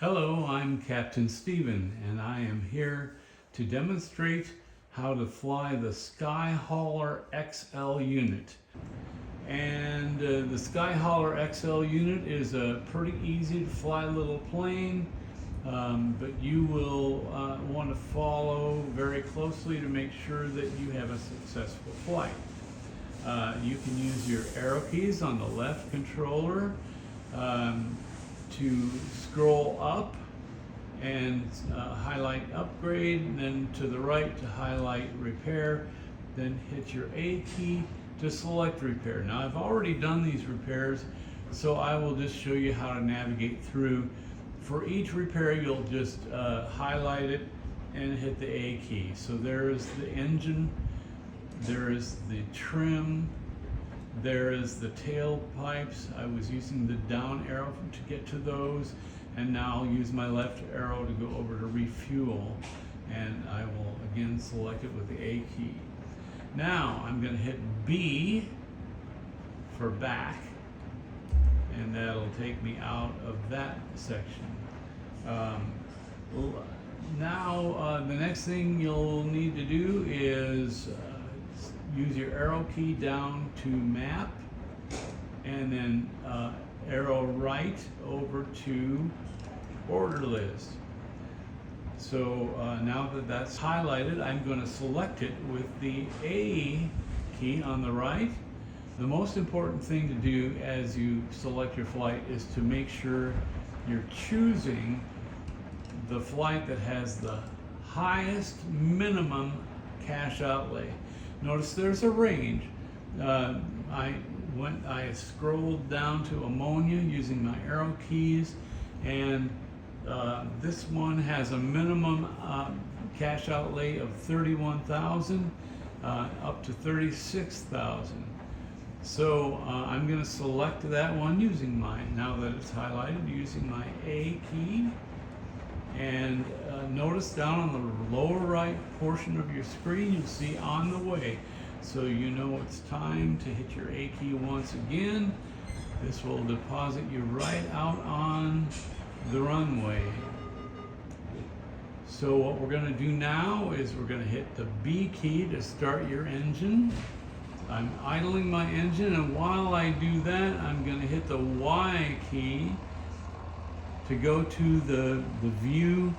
Hello, I'm Captain Stephen, and I am here to demonstrate how to fly the Skyhauler XL unit. And the Skyhauler XL unit is a pretty easy to fly little plane, but you will want to follow very closely to make sure that you have a successful flight. You can use your arrow keys on the left controller to scroll up and highlight upgrade, and then to the right to highlight repair, then hit your A key to select repair. Now I've already done these repairs, so I will just show you how to navigate through. For each repair you'll just highlight it and hit the A key. So there is the engine, there is the trim, there is the tailpipes. I was using the down arrow to get to those, and now I'll use my left arrow to go over to refuel, and I will again select it with the A key. Now I'm going to hit B for back, and that'll take me out of that section. Now the next thing you'll need to do is use your arrow key down to map, and then arrow right over to order list. So now that that's highlighted, I'm going to select it with the A key on the right. The most important thing to do as you select your flight is to make sure you're choosing the flight that has the highest minimum cash outlay. Notice there's a range. I scrolled down to ammonia using my arrow keys, and this one has a minimum cash outlay of 31,000 up to 36,000. So I'm going to select that one using mine. Now that it's highlighted, using my A key, and notice down on the lower right portion of your screen you'll see on the way. So you know it's time to hit your A key once again. This will deposit you right out on the runway. So what we're going to do now is we're going to hit the B key to start your engine. I'm idling my engine, and while I do that, I'm going to hit the Y key to go to the view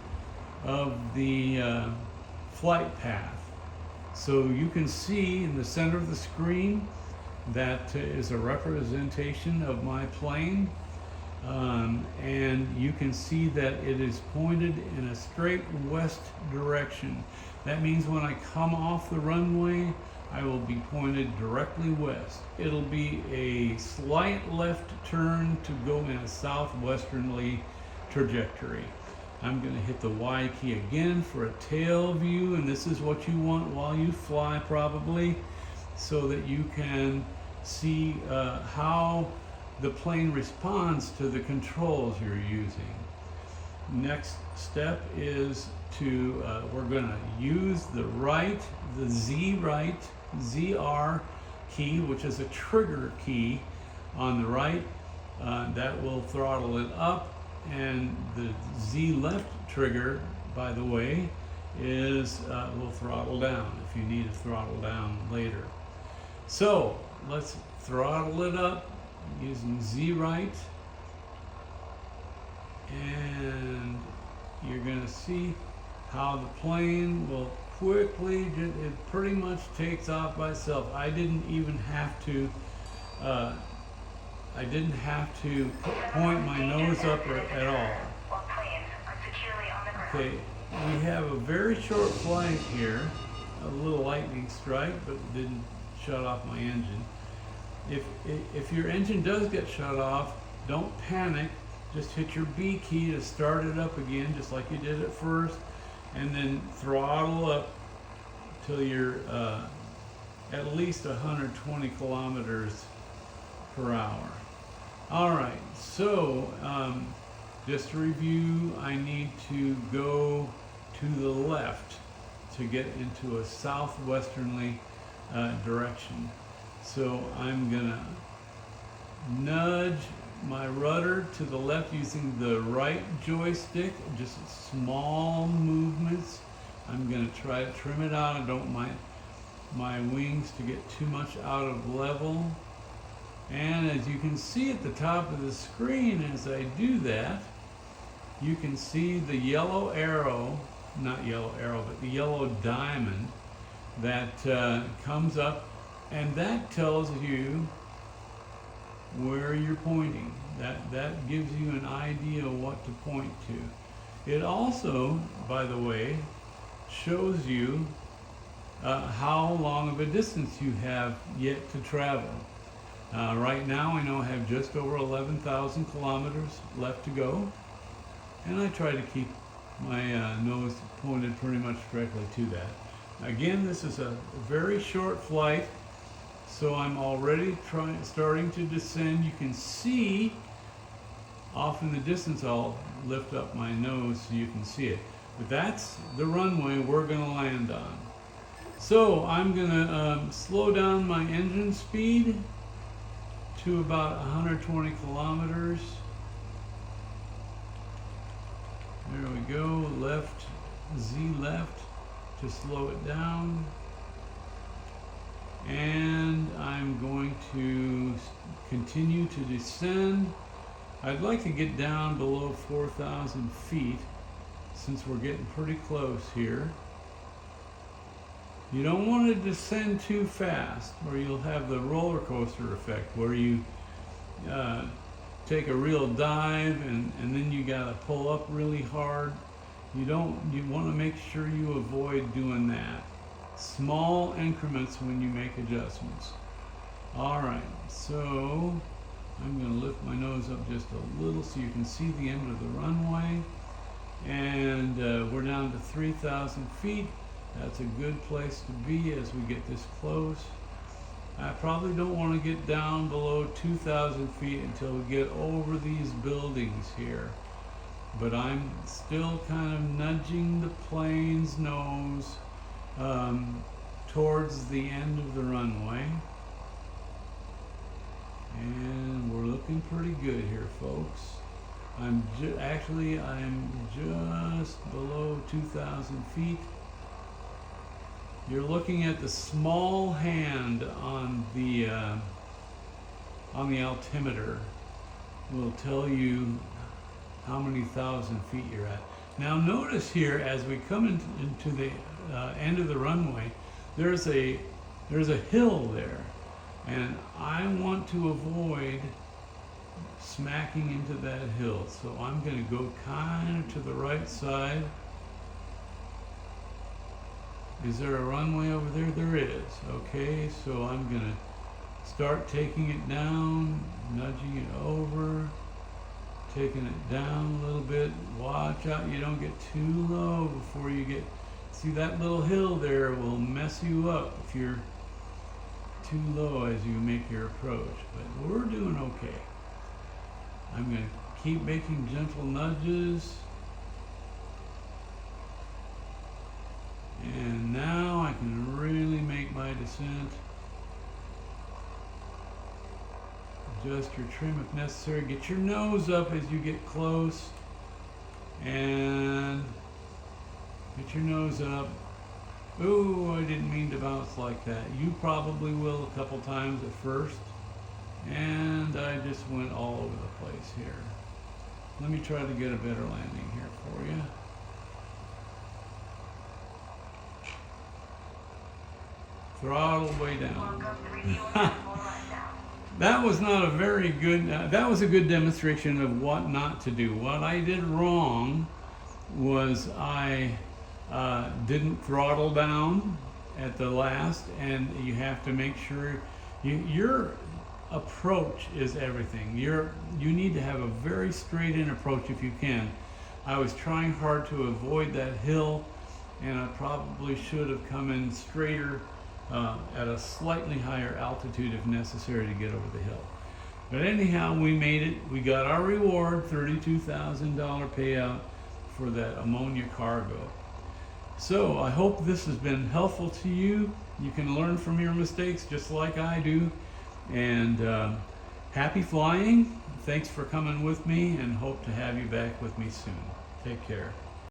of the flight path. So you can see in the center of the screen that is a representation of my plane, and you can see that it is pointed in a straight west direction. That means when I come off the runway, I will be pointed directly west. It'll be a slight left turn to go in a southwesterly trajectory. I'm going to hit the Y key again for a tail view, and this is what you want while you fly probably, so that you can see how the plane responds to the controls you're using. Next step is to, we're going to use the ZR key, which is a trigger key on the right. That will throttle it up, and the Z left trigger, by the way, is will throttle down if you need to throttle down later. So let's throttle it up using Z right, and you're going to see how the plane will quickly, it pretty much takes off by itself. I didn't even have to point my nose up at all. Okay, we have a very short flight here, a little lightning strike, but it didn't shut off my engine. If your engine does get shut off, don't panic. Just hit your B key to start it up again, just like you did at first, and then throttle up till you're at least 120 kilometers per hour. All right, so just to review, I need to go to the left to get into a southwesterly direction. So I'm gonna nudge my rudder to the left using the right joystick, just small movements. I'm going to try to trim it out. I don't want my wings to get too much out of level. And as you can see at the top of the screen, as I do that, you can see the yellow arrow, not yellow arrow, but the yellow diamond that comes up, and that tells you where you're pointing. That gives you an idea of what to point to. It also, by the way, shows you how long of a distance you have yet to travel. Right now I know I have just over 11,000 kilometers left to go, and I try to keep my nose pointed pretty much directly to that. Again, this is a very short flight, so I'm already starting to descend. You can see off in the distance. I'll lift up my nose so you can see it. But that's the runway we're going to land on. So I'm going to slow down my engine speed to about 120 kilometers. There we go, left, Z left to slow it down. And I'm going to continue to descend. I'd like to get down below 4,000 feet since we're getting pretty close here. You don't want to descend too fast or you'll have the roller coaster effect where you take a real dive and then you got to pull up really hard. You want to make sure you avoid doing that. Small increments when you make adjustments. Alright, so I'm going to lift my nose up just a little so you can see the end of the runway. And we're down to 3,000 feet. That's a good place to be as we get this close. I probably don't want to get down below 2,000 feet until we get over these buildings here. But I'm still kind of nudging the plane's nose towards the end of the runway. And we're looking pretty good here, folks. I'm just below 2,000 feet. You're looking at the small hand on the altimeter. Will tell you how many thousand feet you're at. Now notice here as we come into the end of the runway, there's a hill there, and I want to avoid smacking into that hill. So I'm going to go kind of to the right side. Is there a runway over there? There is. Okay, so I'm going to start taking it down, nudging it over, taking it down a little bit. Watch out you don't get too low before you get... See, that little hill there will mess you up if you're too low as you make your approach. But we're doing okay. I'm going to keep making gentle nudges. And now I can really make my descent. Adjust your trim if necessary. Get your nose up as you get close. And get your nose up. Ooh, I didn't mean to bounce like that. You probably will a couple times at first. And I just went all over the place here. Let me try to get a better landing here for you. Throttle way down. That was not a very good, that was a good demonstration of what not to do. What I did wrong was I didn't throttle down at the last, and you have to make sure your approach is everything. You need to have a very straight in approach if you can. I was trying hard to avoid that hill, and I probably should have come in straighter at a slightly higher altitude if necessary to get over the hill. But anyhow, we made it. We got our reward, $32,000 payout for that ammonia cargo. So I hope this has been helpful to you. You can learn from your mistakes just like I do. And happy flying. Thanks for coming with me, and hope to have you back with me soon. Take care.